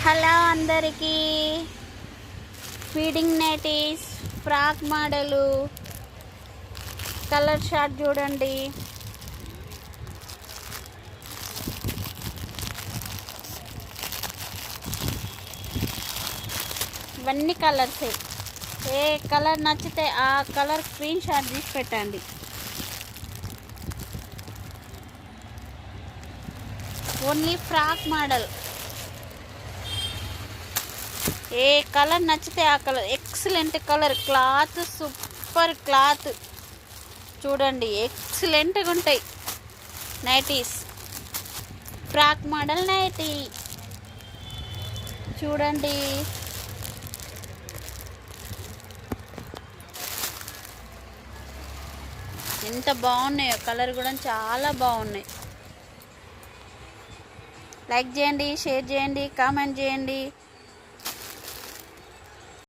Hello అందరికీ feeding nighties frock model colour short చూడండి. ఇవన్నీ కలర్సే. ఏ కలర్ నచ్చితే ఆ కలర్ స్క్రీన్ షాట్ తీసి పెట్టండి. Only frock model. ఏ కలర్ నచ్చితే ఆ colour. Excellent colour. Cloth super cloth చూడండి, ఎక్సలెంట్గా ఉంటాయి నైటీస్. ఫ్రాక్ మోడల్ నైటీ చూడండి. ఎంత బాగున్నాయో, కలర్ కూడా చాలా బాగున్నాయి. లైక్ చేయండి, షేర్ చేయండి, కామెంట్ చేయండి.